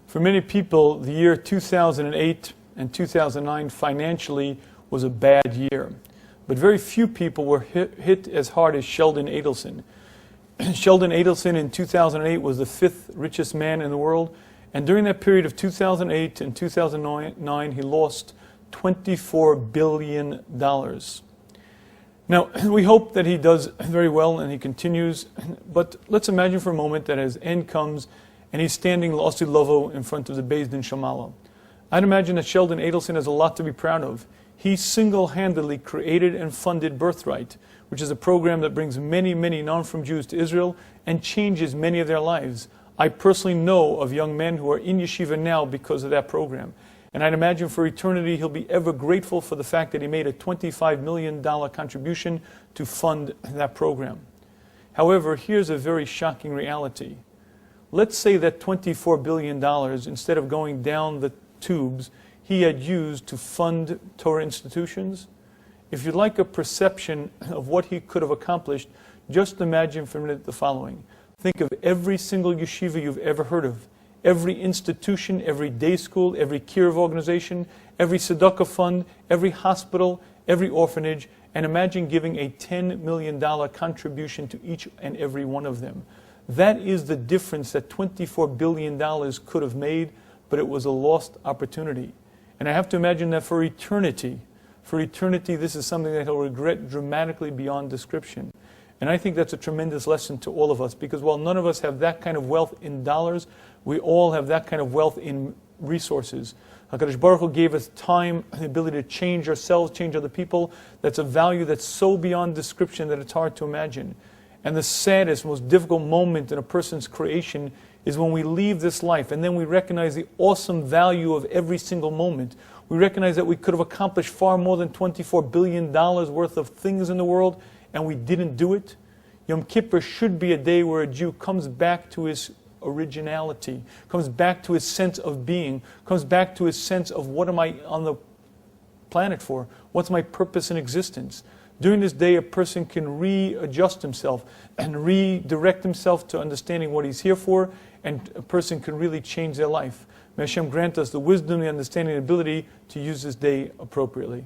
For many people, the year 2008 and 2009 financially was a bad year. But very few people were hit as hard as Sheldon Adelson. Sheldon Adelson in 2008 was the 5th richest man in the world. And during that period of 2008 and 2009, he lost $24 billion. Now, we hope that he does very well and he continues. But let's imagine for a moment that his end comes and he's standing L'Ossi Lovo in front of the Beis Din Shamala. I'd imagine that Sheldon Adelson has a lot to be proud of. He single-handedly created and funded Birthright, which is a program that brings many, many non-Frum Jews to Israel and changes many of their lives. I personally know of young men who are in yeshiva now because of that program. And I'd imagine for eternity he'll be ever grateful for the fact that he made a $25 million contribution to fund that program. However, here's a very shocking reality. Let's say that $24 billion, instead of going down the tubes, he had used to fund Torah institutions. If you'd like a perception of what he could have accomplished, just imagine for a minute the following. Think of every single yeshiva you've ever heard of, every institution, every day school, every kiruv organization, every tzedakah fund, every hospital, every orphanage, and imagine giving a $10 million contribution to each and every one of them. That is the difference that $24 billion could have made, but it was a lost opportunity. And I have to imagine that for eternity, this is something that he'll regret dramatically beyond description. And I think that's a tremendous lesson to all of us, because while none of us have that kind of wealth in dollars, we all have that kind of wealth in resources. HaKadosh Baruch Hu gave us time, the ability to change ourselves, change other people. That's a value that's so beyond description that it's hard to imagine. And the saddest, most difficult moment in a person's creation is when we leave this life and then we recognize the awesome value of every single moment. We recognize that we could have accomplished far more than $24 billion worth of things in the world, and we didn't do it. Yom Kippur should be a day where a Jew comes back to his originality, comes back to his sense of being, comes back to his sense of what am I on the planet for? What's my purpose in existence? During this day, a person can readjust himself and redirect himself to understanding what he's here for, and a person can really change their life. May Hashem grant us the wisdom, the understanding, and ability to use this day appropriately.